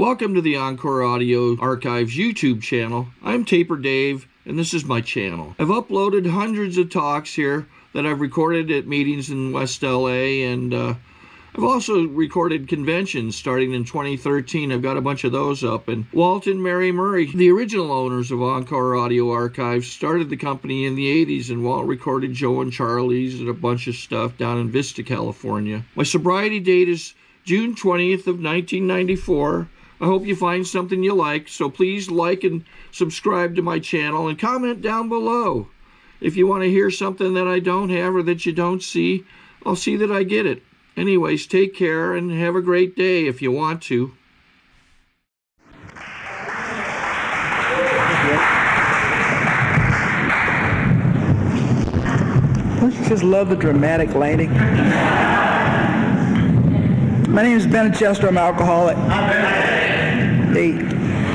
Welcome to the Encore Audio Archives YouTube channel. I'm Taper Dave, and this is my channel. I've uploaded hundreds of talks here that I've recorded at meetings in West LA, and I've also recorded conventions starting in 2013. I've got a bunch of those up. And Walt and Mary Murray, the original owners of Encore Audio Archives, started the company in the 80s, and Walt recorded Joe and Charlie's and a bunch of stuff down in Vista, California. My sobriety date is June 20th of 1994. I hope you find something you like, so please like and subscribe to my channel and comment down below. If you want to hear something that I don't have or that you don't see, I'll see that I get it. Anyways, take care and have a great day if you want to. Don't you just love the dramatic lighting? My name is Bennett. I'm an alcoholic.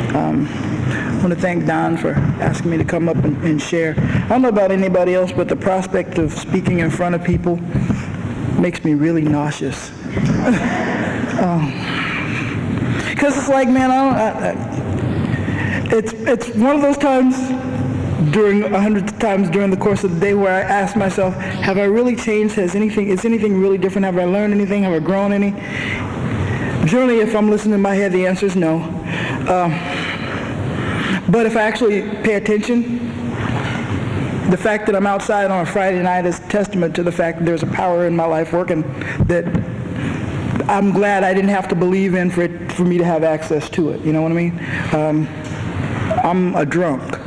I want to thank Don for asking me to come up and share. I don't know about anybody else, but the prospect of speaking in front of people makes me really nauseous. Because it's like, man, it's one of those times during 100 times during the course of the day where I ask myself, have I really changed? Is anything really different? Have I learned anything? Have I grown any? Generally, if I'm listening in my head, the answer is no. But if I actually pay attention, the fact that I'm outside on a Friday night is testament to the fact that there's a power in my life working that I'm glad I didn't have to believe in for me to have access to it. You know what I mean? I'm a drunk.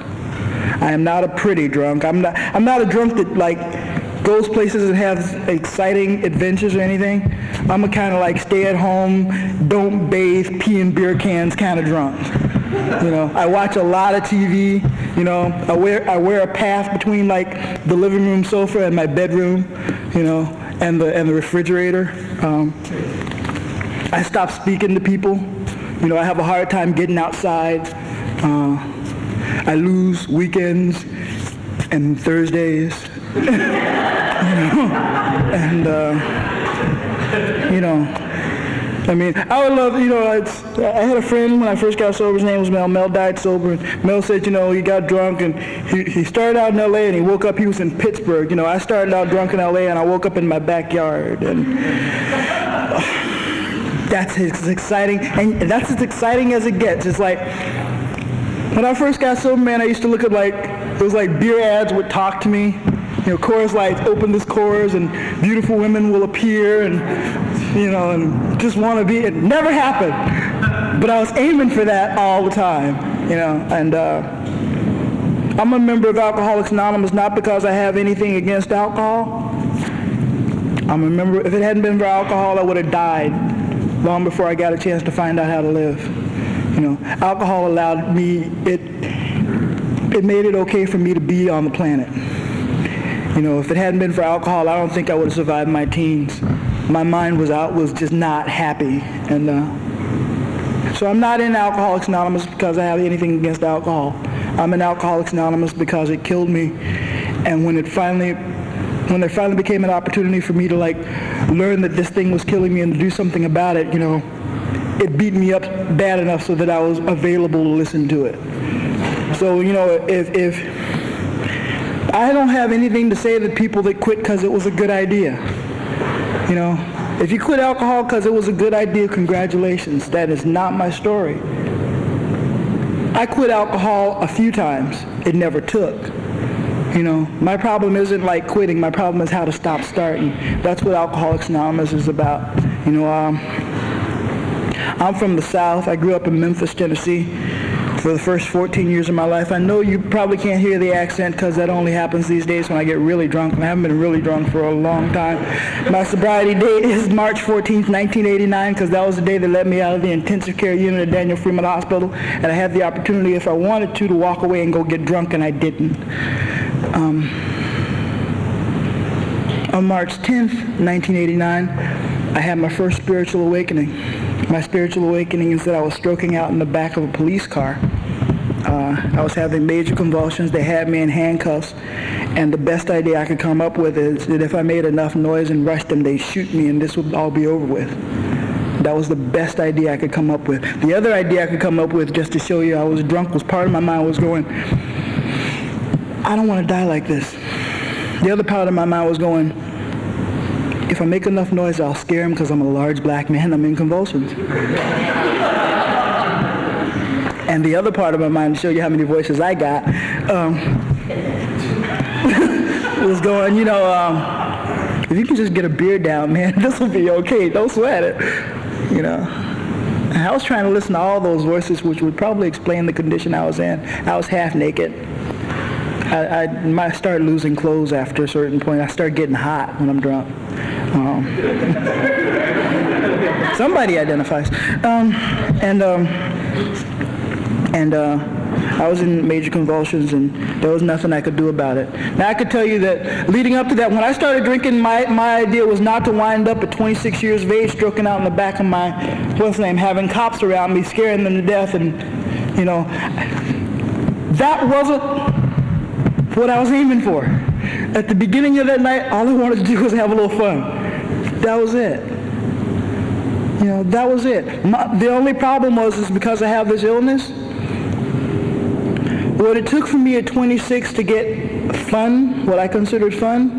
I am not a pretty drunk. I'm not a drunk that like goes places and has exciting adventures or anything. I'm a kind of like stay at home, don't bathe, pee in beer cans kind of drunk. You know, I watch a lot of TV. You know, I wear a path between like the living room sofa and my bedroom. You know, and the refrigerator. I stop speaking to people. You know, I have a hard time getting outside. I lose weekends and Thursdays. You know, and you know, I mean, I would love, you know, I had a friend when I first got sober. His name was Mel. Mel died sober, and Mel said, you know, he got drunk and he started out in L.A. and he woke up, he was in Pittsburgh. You know, I started out drunk in L.A. and I woke up in my backyard, and that's as exciting, and that's as exciting as it gets. It's like, when I first got sober, man, I used to look at like, it was like beer ads would talk to me. You know, Coors Lights, open this Coors and beautiful women will appear and, you know, and just want to be, it never happened. But I was aiming for that all the time, you know, and I'm a member of Alcoholics Anonymous not because I have anything against alcohol. I'm a member, if it hadn't been for alcohol, I would have died long before I got a chance to find out how to live. You know, alcohol allowed me, it made it okay for me to be on the planet. You know, if it hadn't been for alcohol, I don't think I would have survived my teens. My mind was just not happy. And so I'm not in Alcoholics Anonymous because I have anything against alcohol. I'm in Alcoholics Anonymous because it killed me. And when there finally became an opportunity for me to like learn that this thing was killing me and to do something about it, you know, it beat me up bad enough so that I was available to listen to it. So, you know, if I don't have anything to say to people that quit because it was a good idea. You know, if you quit alcohol because it was a good idea, congratulations. That is not my story. I quit alcohol a few times. It never took. You know, my problem isn't like quitting. My problem is how to stop starting. That's what Alcoholics Anonymous is about. You know, I'm from the South. I grew up in Memphis, Tennessee for the first 14 years of my life. I know you probably can't hear the accent because that only happens these days when I get really drunk, and I haven't been really drunk for a long time. My sobriety date is March 14th, 1989, because that was the day they let me out of the intensive care unit at Daniel Freeman Hospital, and I had the opportunity, if I wanted to walk away and go get drunk, and I didn't. On March 10th, 1989, I had my first spiritual awakening. My spiritual awakening is that I was stroking out in the back of a police car. I was having major convulsions. They had me in handcuffs, and the best idea I could come up with is that if I made enough noise and rushed them, they'd shoot me and this would all be over with. That was the best idea I could come up with. The other idea I could come up with, just to show you I was drunk, was part of my mind was going, I don't want to die like this. The other part of my mind was going, if I make enough noise, I'll scare him because I'm a large black man, I'm in convulsions. And the other part of my mind, to show you how many voices I got, was going, if you can just get a beer down, man, this will be okay. Don't sweat it, And I was trying to listen to all those voices, which would probably explain the condition I was in. I was half naked. I might start losing clothes after a certain point. I start getting hot when I'm drunk. Somebody identifies. I was in major convulsions, and there was nothing I could do about it. Now, I could tell you that leading up to that, when I started drinking, my idea was not to wind up at 26 years of age, stroking out in the back of my, having cops around me, scaring them to death, and, that wasn't what I was aiming for. At the beginning of that night, all I wanted to do was have a little fun. That was it. That was it. The only problem is because I have this illness, what it took for me at 26 to get fun, what I considered fun,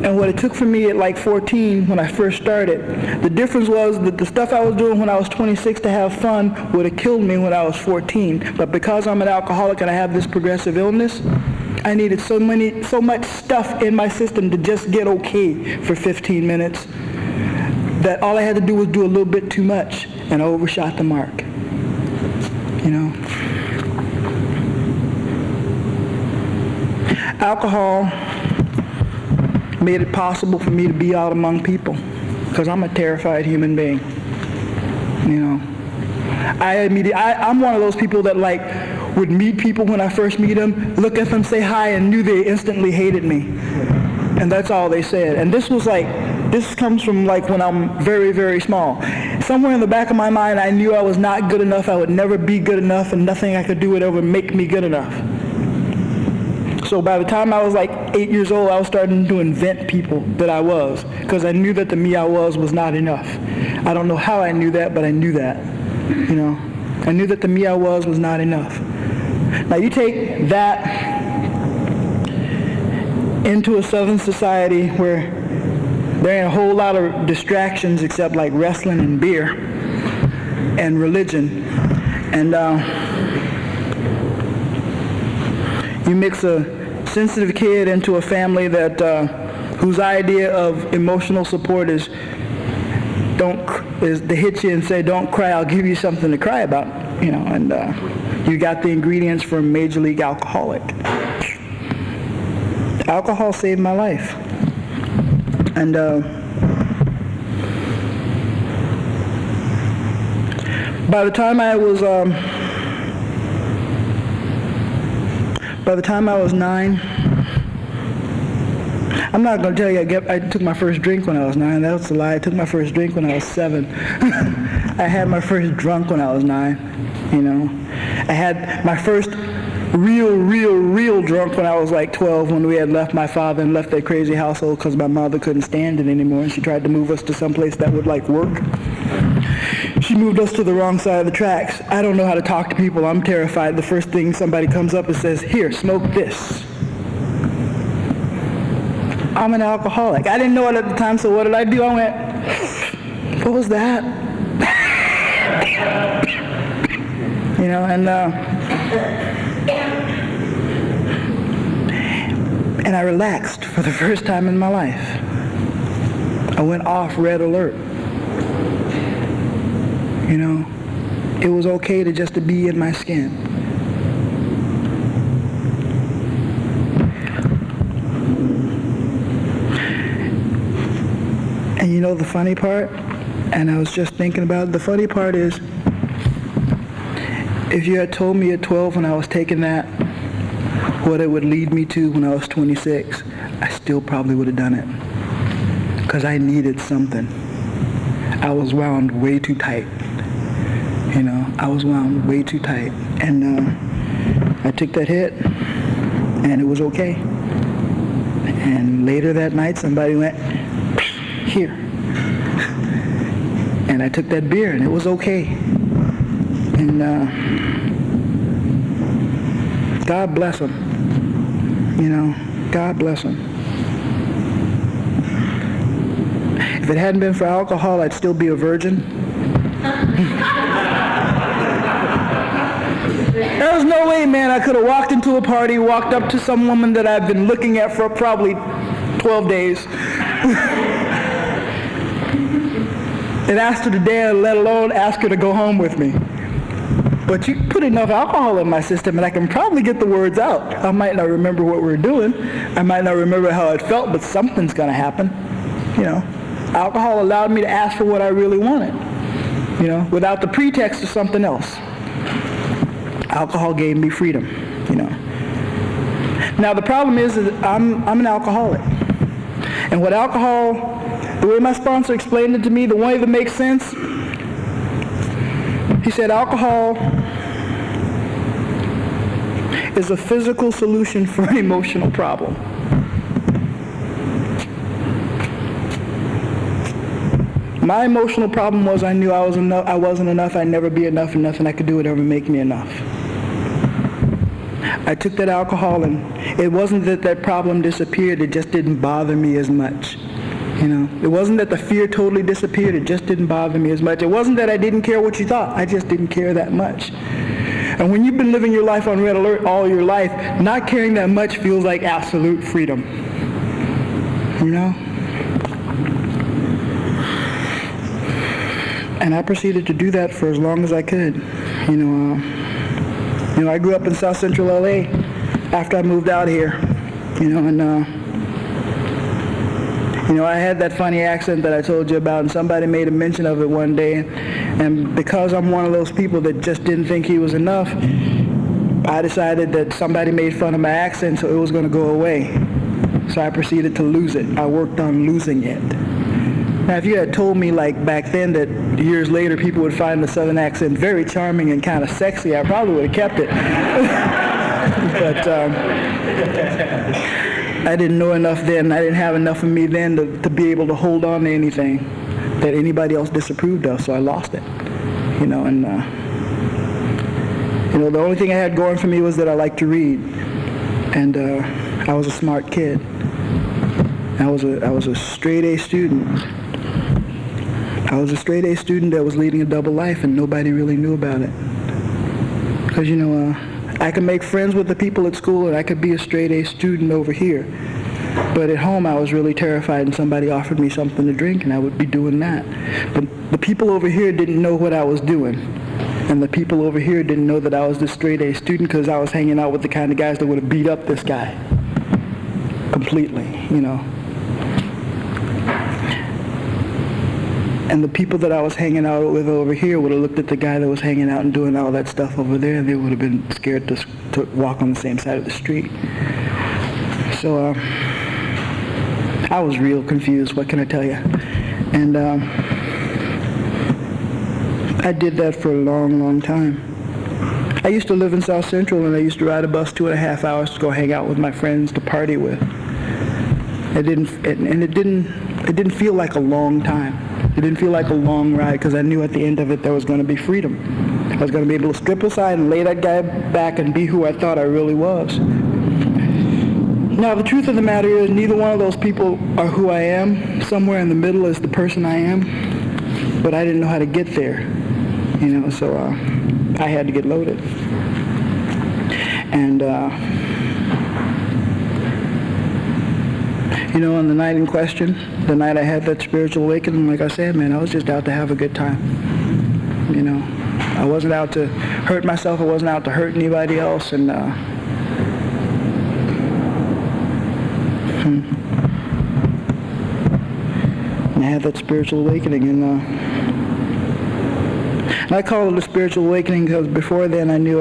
and what it took for me at like 14 when I first started, the difference was that the stuff I was doing when I was 26 to have fun would have killed me when I was 14. But because I'm an alcoholic and I have this progressive illness, I needed so much stuff in my system to just get okay for 15 minutes that all I had to do was do a little bit too much, and I overshot the mark. Alcohol made it possible for me to be out among people, because I'm a terrified human being. I'm one of those people that would meet people when I first meet them, look at them, say hi, and knew they instantly hated me. And that's all they said. And this comes from when I'm very, very small. Somewhere in the back of my mind, I knew I was not good enough, I would never be good enough, and nothing I could do would ever make me good enough. So by the time I was 8 years old, I was starting to invent people that I was, because I knew that the me I was not enough. I don't know how I knew that, but I knew that. I knew that the me I was not enough. Now you take that into a Southern society where there ain't a whole lot of distractions except wrestling and beer and religion, and you mix a sensitive kid into a family that whose idea of emotional support is to hit you and say, "Don't cry, I'll give you something to cry about," and you got the ingredients for a major league alcoholic. Alcohol saved my life, and by the time I was 9, I'm not going to tell you I took my first drink when I was 9. That was a lie. I took my first drink when I was 7. I had my first drunk when I was 9. I had my first real drunk when I was 12, when we had left my father and left that crazy household because my mother couldn't stand it anymore, and she tried to move us to some place that would work. She moved us to the wrong side of the tracks. I don't know how to talk to people. I'm terrified. The first thing somebody comes up and says, "Here, smoke this." I'm an alcoholic. I didn't know it at the time, so what did I do? I went, "What was that?" And I relaxed for the first time in my life. I went off red alert. It was okay to be in my skin. And the funny part, and I was just thinking about it, the funny part is, if you had told me at 12 when I was taking that, what it would lead me to when I was 26, I still probably would have done it. Because I needed something. I was wound way too tight. I was wound way too tight. And I took that hit, and it was okay. And later that night, somebody went, "Here." And I took that beer, and it was okay. And God bless him. You know, God bless him. If it hadn't been for alcohol, I'd still be a virgin. There was no way, man, I could have walked into a party, walked up to some woman that I've been looking at for probably 12 days, and asked her to dance, let alone ask her to go home with me. But you put enough alcohol in my system and I can probably get the words out. I might not remember what we're doing. I might not remember how it felt, but something's going to happen. You know, alcohol allowed me to ask for what I really wanted, you know, without the pretext of something else. Alcohol gave me freedom, you know. Now the problem is that I'm an alcoholic. And what alcohol, the way my sponsor explained it to me, the way that makes sense, he said alcohol is a physical solution for an emotional problem. My emotional problem was I knew I wasn't enough, I'd never be enough, and nothing I could do would ever make me enough. I took that alcohol, and it wasn't that that problem disappeared, it just didn't bother me as much. You know, it wasn't that the fear totally disappeared, it just didn't bother me as much. It wasn't that I didn't care what you thought, I just didn't care that much. And when you've been living your life on red alert all your life, not caring that much feels like absolute freedom. You know? And I proceeded to do that for as long as I could. You know, I grew up in South Central LA after I moved out here. You know, and you know, I had that funny accent that I told you about, and somebody made a mention of it one day, and because I'm one of those people that just didn't think he was enough, I decided that somebody made fun of my accent, so it was going to go away. So I proceeded to lose it. I worked on losing it. Now, if you had told me, like, back then that years later people would find the Southern accent very charming and kind of sexy, I probably would have kept it. But I didn't know enough then. I didn't have enough of me then to be able to hold on to anything that anybody else disapproved of, so I lost it. You know, and you know, the only thing I had going for me was that I liked to read, and I was a smart kid. I was a straight A student. I was a straight A student that was leading a double life, and nobody really knew about it. Because, you know, I could make friends with the people at school, and I could be a straight A student over here. But at home, I was really terrified, and somebody offered me something to drink, and I would be doing that. But the people over here didn't know what I was doing. And the people over here didn't know that I was this straight A student because I was hanging out with the kind of guys that would have beat up this guy. Completely, you know. And the people that I was hanging out with over here would have looked at the guy that was hanging out and doing all that stuff over there, and they would have been scared to walk on the same side of the street. So I was real confused, what can I tell you? And I did that for a long, long time. I used to live in South Central, and I used to ride a bus 2.5 hours to go hang out with my friends to party with. It didn't feel like a long time. It didn't feel like a long ride because I knew at the end of it there was going to be freedom. I was going to be able to step aside and lay that guy back and be who I thought I really was. Now, the truth of the matter is neither one of those people are who I am. Somewhere in the middle is the person I am. But I didn't know how to get there. You know, so I had to get loaded. And you know, on the night in question, the night I had that spiritual awakening, like I said, man, I was just out to have a good time. You know, I wasn't out to hurt myself. I wasn't out to hurt anybody else. And I had that spiritual awakening, and I call it a spiritual awakening because before then I knew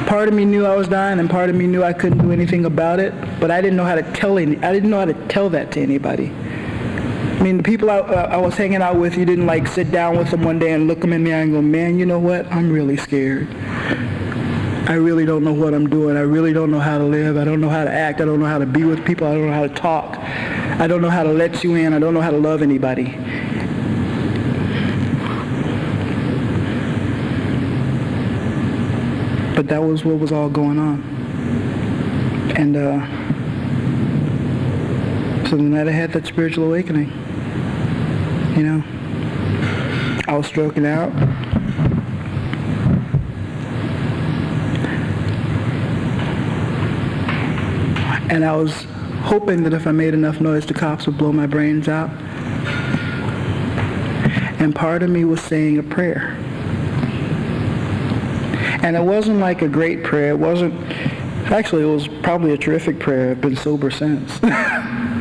part of me knew I was dying, and part of me knew I couldn't do anything about it, but I didn't know how to tell that to anybody. I mean, the people I was hanging out with, you didn't like sit down with them one day and look them in the eye and go, man, you know what? I'm really scared. I really don't know what I'm doing. I really don't know how to live. I don't know how to act. I don't know how to be with people. I don't know how to talk. I don't know how to let you in. I don't know how to love anybody. But that was what was all going on. And so the night I had that spiritual awakening, you know, I was stroking out. And I was hoping that if I made enough noise, the cops would blow my brains out. And part of me was saying a prayer. And it wasn't like a great prayer. It wasn't, actually it was probably a terrific prayer. I've been sober since,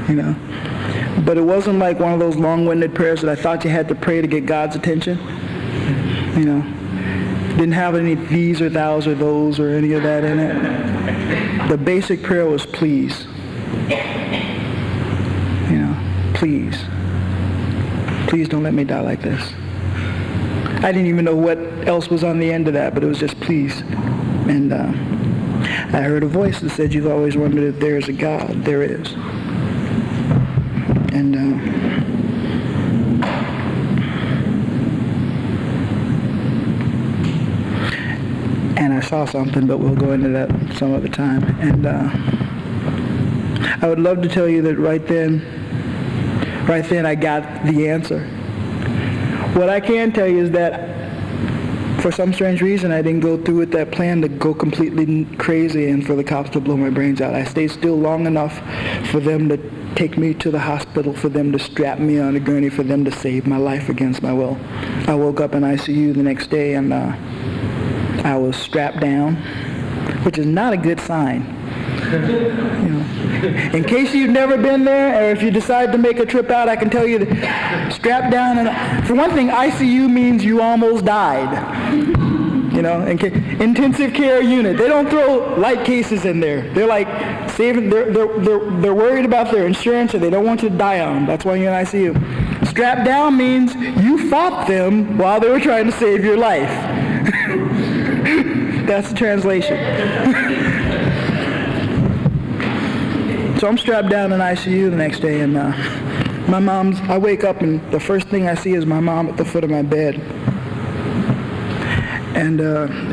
you know. But it wasn't like one of those long-winded prayers that I thought you had to pray to get God's attention, you know. Didn't have any these or thous or those or any of that in it. The basic prayer was please. You know, please. Please don't let me die like this. I didn't even know what else was on the end of that, but it was just please. And I heard a voice that said, you've always wondered if there is a God. There is. And I saw something, but we'll go into that some other time. And I would love to tell you that right then I got the answer. What I can tell you is that for some strange reason I didn't go through with that plan to go completely crazy and for the cops to blow my brains out. I stayed still long enough for them to take me to the hospital, for them to strap me on a gurney, for them to save my life against my will. I woke up in ICU the next day and I was strapped down, which is not a good sign. You know, in case you've never been there, or if you decide to make a trip out, I can tell you that strapped down, and for one thing, ICU means you almost died. You know, intensive care unit. They don't throw light cases in there. They're like saving. They're worried about their insurance, or they don't want you to die on them. That's why you're in ICU. Strapped down means you fought them while they were trying to save your life. That's the translation. So I'm strapped down in ICU the next day, and I wake up and the first thing I see is my mom at the foot of my bed. And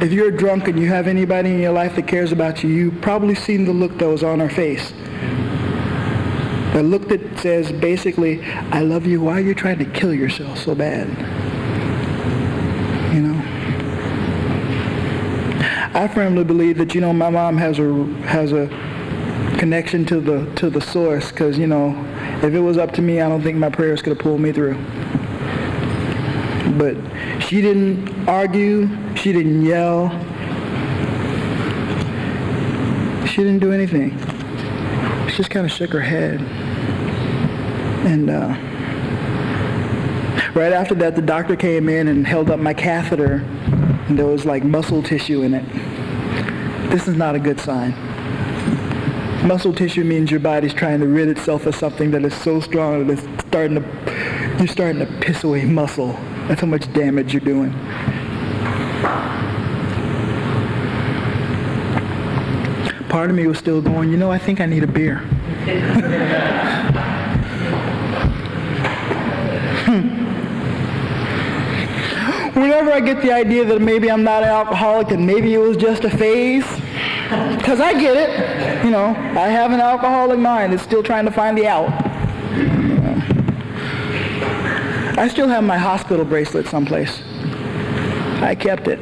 if you're drunk and you have anybody in your life that cares about you, you've probably seen the look that was on her face. The look that says basically, I love you, why are you trying to kill yourself so bad? You know? I firmly believe that, you know, my mom has a connection to the source, because, you know, if it was up to me, I don't think my prayers could have pulled me through. But she didn't argue, she didn't yell, she didn't do anything. She just kind of shook her head. And right after that, the doctor came in and held up my catheter, and there was like muscle tissue in it. This is not a good sign. Muscle tissue means your body's trying to rid itself of something that is so strong that you're starting to piss away muscle. That's how much damage you're doing. Part of me was still going, you know, I think I need a beer. Whenever I get the idea that maybe I'm not an alcoholic and maybe it was just a phase, because I get it, you know, I have an alcoholic mind that's still trying to find the out. I still have my hospital bracelet someplace. I kept it.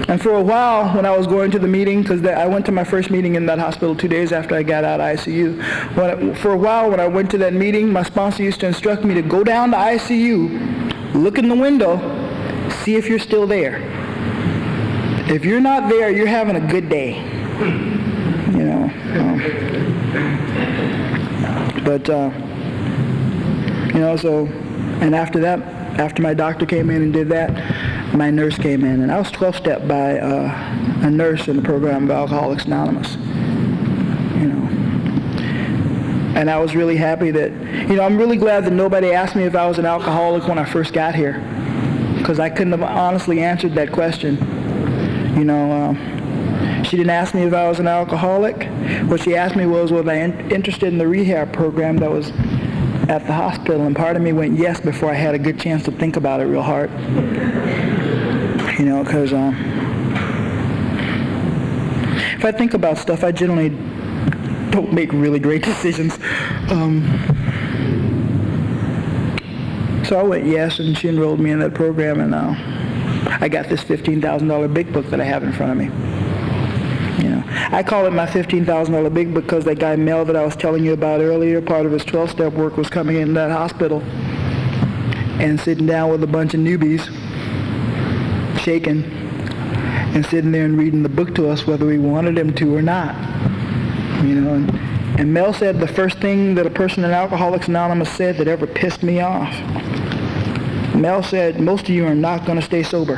And for a while, when I was going to the meeting, because I went to my first meeting in that hospital 2 days after I got out of ICU. For a while, when I went to that meeting, my sponsor used to instruct me to go down to ICU, look in the window, see if you're still there. If you're not there, you're having a good day. You know. You know, so, and after that, after my doctor came in and did that, my nurse came in, and I was 12-stepped by a nurse in the program of Alcoholics Anonymous. You know. And I was really happy that, you know, I'm really glad that nobody asked me if I was an alcoholic when I first got here, because I couldn't have honestly answered that question. You know, she didn't ask me if I was an alcoholic. What she asked me was I interested in the rehab program that was at the hospital, and part of me went yes before I had a good chance to think about it real hard. You know, because if I think about stuff, I generally don't make really great decisions. So I went yes, and she enrolled me in that program, and I got this $15,000 big book that I have in front of me. You know, I call it my $15,000 big book because that guy Mel that I was telling you about earlier, part of his 12-step work was coming in that hospital and sitting down with a bunch of newbies, shaking, and sitting there and reading the book to us whether we wanted him to or not. You know, and Mel said the first thing that a person in Alcoholics Anonymous said that ever pissed me off. Mel said, most of you are not going to stay sober.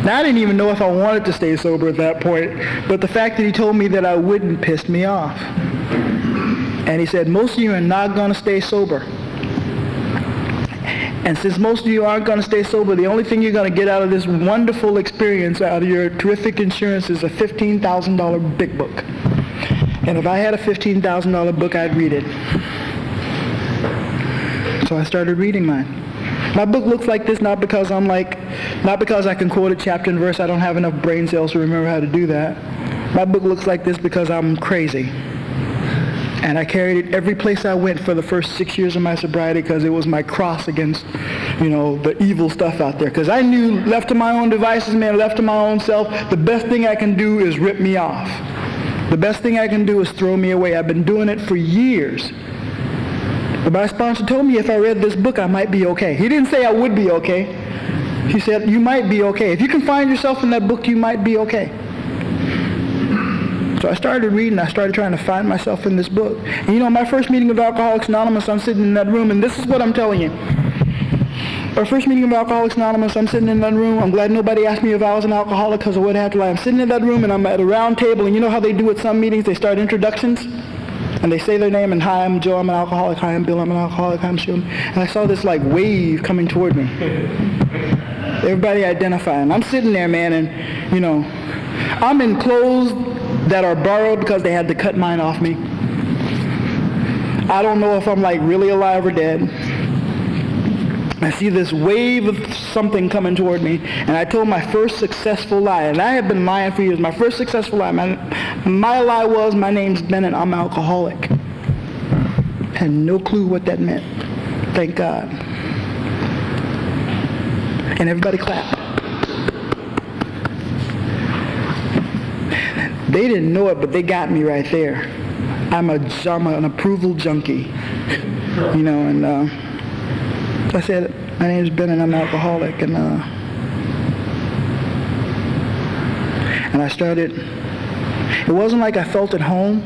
Now, I didn't even know if I wanted to stay sober at that point, but the fact that he told me that I wouldn't pissed me off. And he said, most of you are not going to stay sober. And since most of you aren't going to stay sober, the only thing you're going to get out of this wonderful experience, out of your terrific insurance, is a $15,000 big book. And if I had a $15,000 book, I'd read it. So I started reading mine. My book looks like this not because I can quote it chapter and verse. I don't have enough brain cells to remember how to do that. My book looks like this because I'm crazy. And I carried it every place I went for the first 6 years of my sobriety because it was my cross against, the evil stuff out there. Because I knew, left to my own devices, man, left to my own self, the best thing I can do is rip me off. The best thing I can do is throw me away. I've been doing it for years. But my sponsor told me if I read this book, I might be okay. He didn't say I would be okay. He said, you might be okay. If you can find yourself in that book, you might be okay. So I started reading. I started trying to find myself in this book. And my first meeting of Alcoholics Anonymous, I'm sitting in that room, and this is what I'm telling you. Our first meeting of Alcoholics Anonymous, I'm sitting in that room. I'm glad nobody asked me if I was an alcoholic because I would have to lie. I'm sitting in that room, and I'm at a round table, and you know how they do at some meetings? They start introductions, and they say their name, and hi, I'm Joe, I'm an alcoholic. Hi, I'm Bill, I'm an alcoholic. Hi, I'm Sue. And I saw this wave coming toward me. Everybody identifying. I'm sitting there, man, and, I'm in clothes that are borrowed because they had to cut mine off me. I don't know if I'm really alive or dead. I see this wave of something coming toward me, and I told my first successful lie, and I have been lying for years. My first successful lie, my lie was, my name's Bennett, I'm alcoholic. Had no clue what that meant. Thank God. And everybody clapped. They didn't know it, but they got me right there. I'm an approval junkie, and I said, my name's Bennett, I'm an alcoholic, and I started, it wasn't like I felt at home.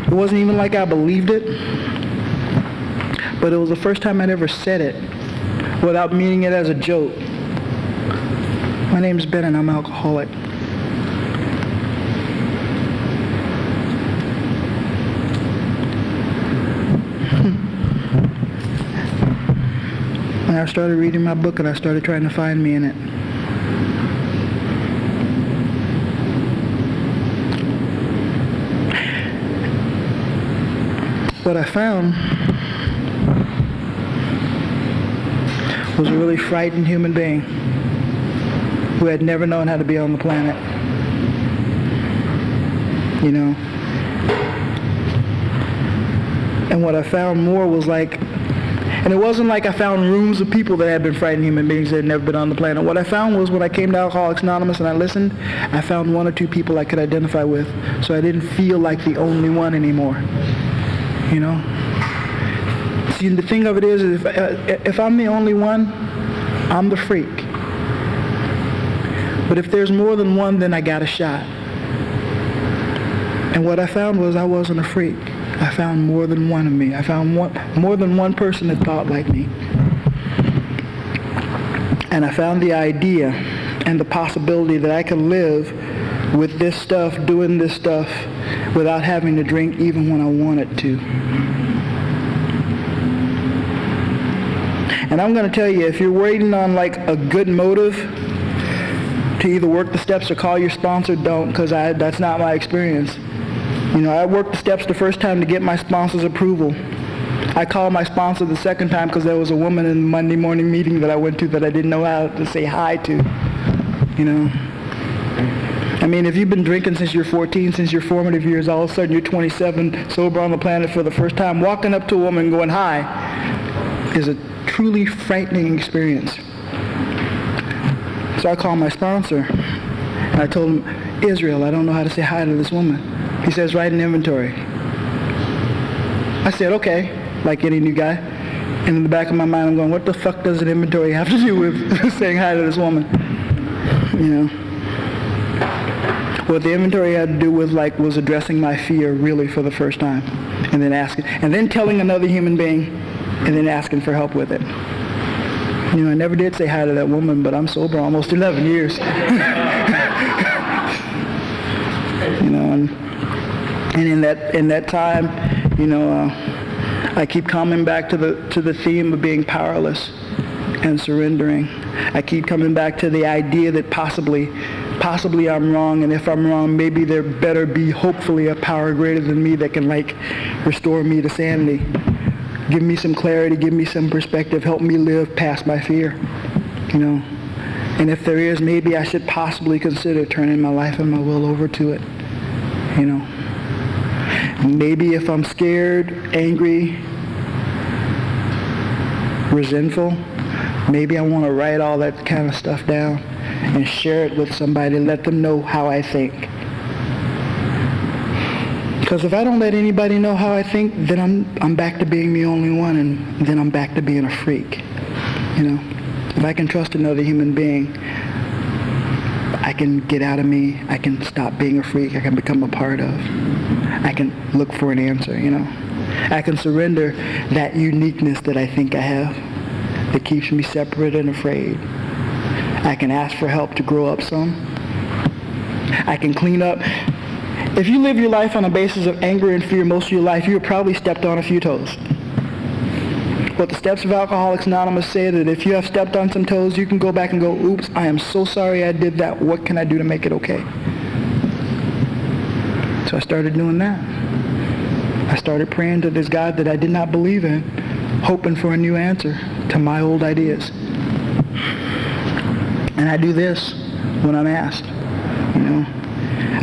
It wasn't even like I believed it, but it was the first time I'd ever said it without meaning it as a joke. My name's Bennett, I'm an alcoholic. And I started reading my book, and I started trying to find me in it. What I found was a really frightened human being who had never known how to be on the planet. And what I found more was and it wasn't like I found rooms of people that had been frightened human beings that had never been on the planet. What I found was when I came to Alcoholics Anonymous and I listened, I found one or two people I could identify with, so I didn't feel like the only one anymore. See, the thing of it is if I'm the only one, I'm the freak. But if there's more than one, then I got a shot. And what I found was I wasn't a freak. I found more than one of me. I found more than one person that thought like me. And I found the idea and the possibility that I could live with this stuff, doing this stuff, without having to drink even when I wanted to. And I'm going to tell you, if you're waiting on a good motive to either work the steps or call your sponsor, don't, because that's not my experience. I worked the steps the first time to get my sponsor's approval. I called my sponsor the second time because there was a woman in the Monday morning meeting that I went to that I didn't know how to say hi to, I mean, if you've been drinking since you're 14, since your formative years, all of a sudden you're 27, sober on the planet for the first time, walking up to a woman going, hi, is a truly frightening experience. So I called my sponsor, and I told him, Israel, I don't know how to say hi to this woman. He says, write an inventory. I said, okay, like any new guy. And in the back of my mind, I'm going, what the fuck does an inventory have to do with saying hi to this woman? You know? What the inventory had to do with, like, was addressing my fear really for the first time. And then asking, and then telling another human being, and then asking for help with it. You know, I never did say hi to that woman, but I'm sober almost 11 years. You know, and in that time, you know, I keep coming back to the theme of being powerless and surrendering. I keep coming back to the idea that possibly I'm wrong, and if I'm wrong, maybe there better be hopefully a power greater than me that can, like, restore me to sanity. Give me some clarity, give me some perspective, help me live past my fear, you know. And if there is, maybe I should possibly consider turning my life and my will over to it, you know. Maybe if I'm scared, angry, resentful, maybe I want to write all that kind of stuff down and share it with somebody, let them know how I think. Because if I don't let anybody know how I think, then I'm back to being the only one, and then I'm back to being a freak. You know, if I can trust another human being, I can get out of me, I can stop being a freak, I can become a part of. I can look for an answer, you know. I can surrender that uniqueness that I think I have that keeps me separate and afraid. I can ask for help to grow up some. I can clean up. If you live your life on a basis of anger and fear most of your life, you've probably stepped on a few toes. But the steps of Alcoholics Anonymous say that if you have stepped on some toes, you can go back and go, oops, I am so sorry I did that. What can I do to make it okay? So I started doing that. I started praying to this God that I did not believe in, hoping for a new answer to my old ideas. And I do this when I'm asked, you know.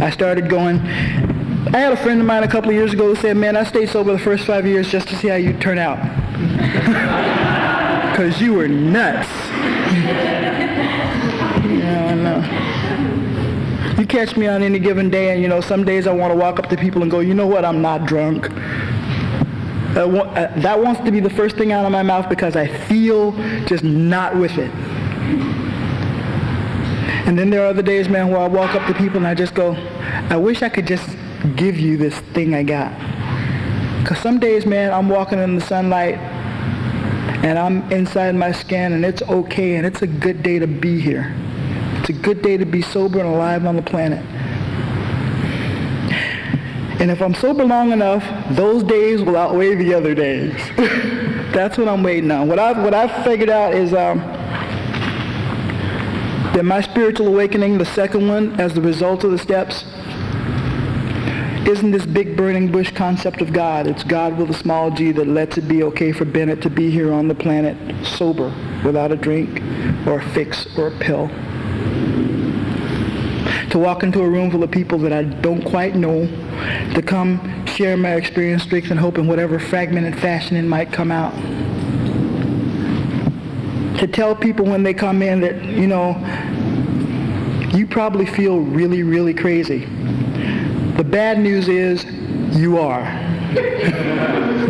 I started going, I had a friend of mine a couple of years ago who said, man, I stayed sober the first 5 years just to see how you'd turn out. Because you were nuts. You know, and you catch me on any given day, and, you know, some days I want to walk up to people and go, you know what, I'm not drunk. That wants to be the first thing out of my mouth because I feel just not with it. And then there are other days, man, where I walk up to people and I just go, I wish I could just give you this thing I got. Because some days, man, I'm walking in the sunlight and I'm inside my skin and it's okay and it's a good day to be here. It's a good day to be sober and alive on the planet. And if I'm sober long enough, those days will outweigh the other days. That's what I'm waiting on. What I've figured out is that my spiritual awakening, the second one, as the result of the steps, isn't this big burning bush concept of God. It's God with a small g that lets it be okay for Bennett to be here on the planet sober, without a drink or a fix or a pill. To walk into a room full of people that I don't quite know, to come share my experience, strength, and hope in whatever fragmented fashion it might come out. To tell people when they come in that, you know, you probably feel really, really crazy. The bad news is you are.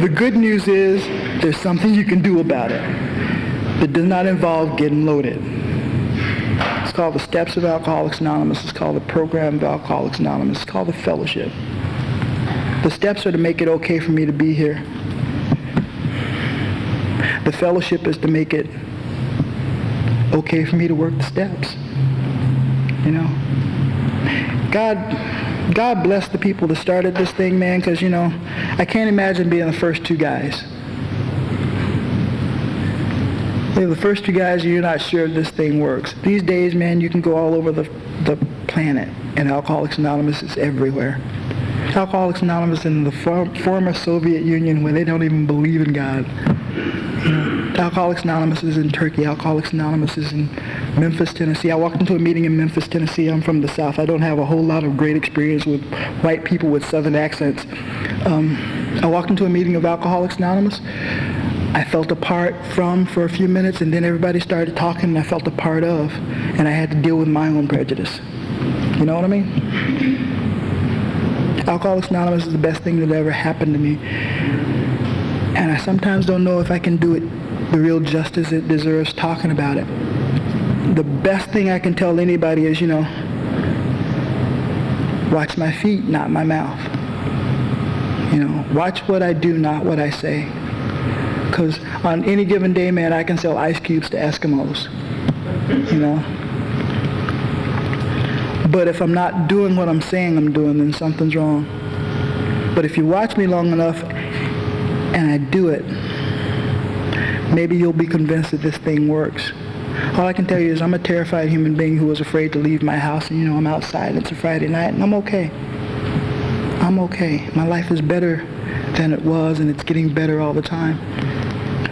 The good news is there's something you can do about it that does not involve getting loaded. It's called the Steps of Alcoholics Anonymous. It's called the Program of Alcoholics Anonymous. It's called the Fellowship. The steps are to make it okay for me to be here. The fellowship is to make it okay for me to work the steps. You know, God bless the people that started this thing, man, because, you know, I can't imagine being the first two guys. They're the first two guys, you're not sure this thing works. These days, man, you can go all over the planet, and Alcoholics Anonymous is everywhere. Alcoholics Anonymous in the former Soviet Union, where they don't even believe in God. You know, Alcoholics Anonymous is in Turkey. Alcoholics Anonymous is in Memphis, Tennessee. I walked into a meeting in Memphis, Tennessee. I'm from the South. I don't have a whole lot of great experience with white people with Southern accents. I walked into a meeting of Alcoholics Anonymous. I felt a part from for a few minutes, and then everybody started talking, and I felt a part of, and I had to deal with my own prejudice. You know what I mean? Alcoholics Anonymous is the best thing that ever happened to me. And I sometimes don't know if I can do it the real justice it deserves talking about it. The best thing I can tell anybody is, watch my feet, not my mouth. Watch what I do, not what I say. Because on any given day, man, I can sell ice cubes to Eskimos. But if I'm not doing what I'm saying I'm doing, then something's wrong. But if you watch me long enough and I do it, maybe you'll be convinced that this thing works. All I can tell you is I'm a terrified human being who was afraid to leave my house, and I'm outside, it's a Friday night, and I'm okay. I'm okay. My life is better than it was, and it's getting better all the time.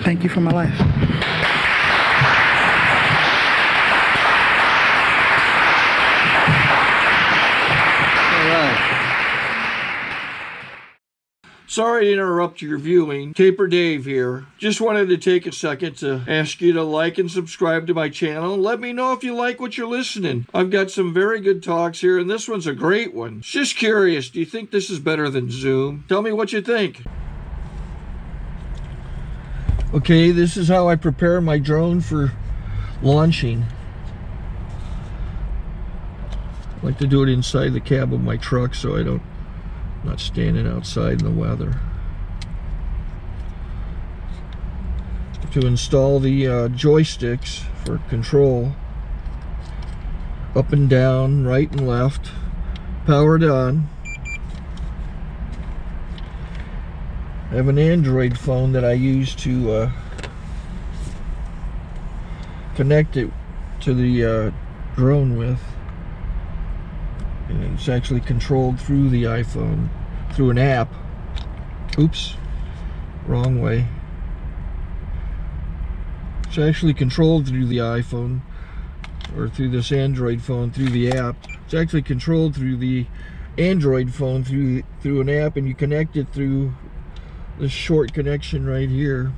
Thank you for my life. Sorry to interrupt your viewing. Taper Dave here. Just wanted to take a second to ask you to like and subscribe to my channel. Let me know if you like what you're listening. I've got some very good talks here, and this one's a great one. Just curious, do you think this is better than Zoom? Tell me what you think. Okay, this is how I prepare my drone for launching. I like to do it inside the cab of my truck so I'm not standing outside in the weather. To install the joysticks for control, up and down, right and left, powered on. I have an Android phone that I use to connect it to the drone with. And it's actually controlled through the iPhone, through an app. Oops, wrong way. It's actually controlled through the iPhone, or through this Android phone, through the app. It's actually controlled through the Android phone, through an app, and you connect it through this short connection right here.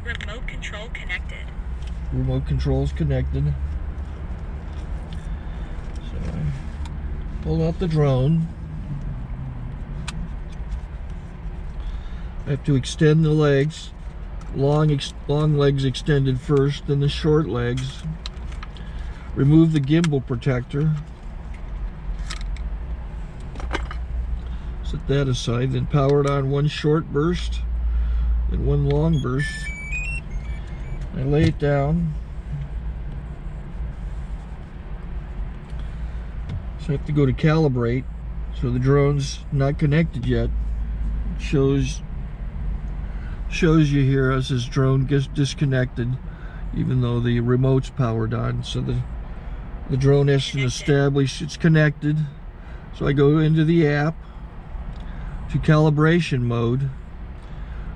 Remote control connected. Remote control's connected. So I pull out the drone. I have to extend the legs. Long legs extended first, then the short legs. Remove the gimbal protector. Set that aside, then power it on one short burst, then one long burst. I lay it down. So I have to go to calibrate. So the drone's not connected yet. It shows you here as this drone gets disconnected, even though the remote's powered on. So the drone has to establish it's connected. So I go into the app to calibration mode.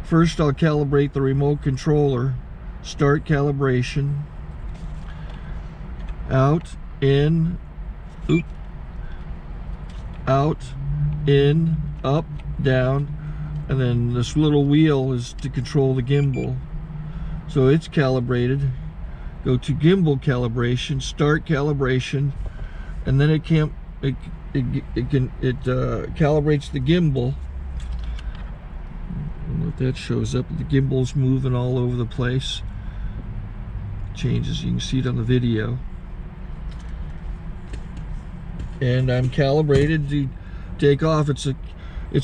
First I'll calibrate the remote controller. Start calibration. Out, in, oop, out, in, up, down, and then this little wheel is to control the gimbal. So it's calibrated. Go to gimbal calibration, start calibration, and then it calibrates the gimbal. I don't know if that shows up. The gimbal's moving all over the place. Changes, you can see it on the video. And I'm calibrated to take off. It's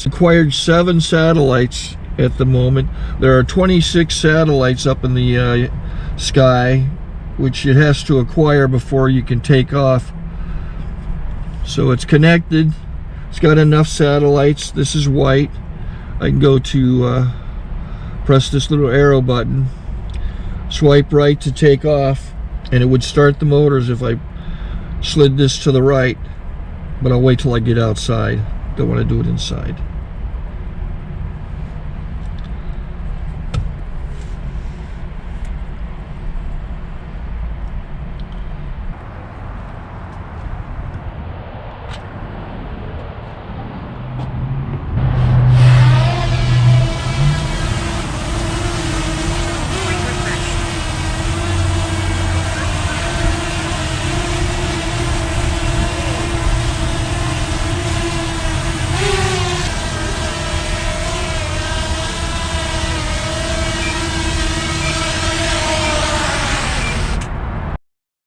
acquired 7 satellites at the moment. There are 26 satellites up in the sky, which it has to acquire before you can take off. So it's connected. It's got enough satellites. This is white. I can go to press this little arrow button, swipe right to take off, and it would start the motors if I slid this to the right. but I'll wait till I get outside. Don't want to do it inside.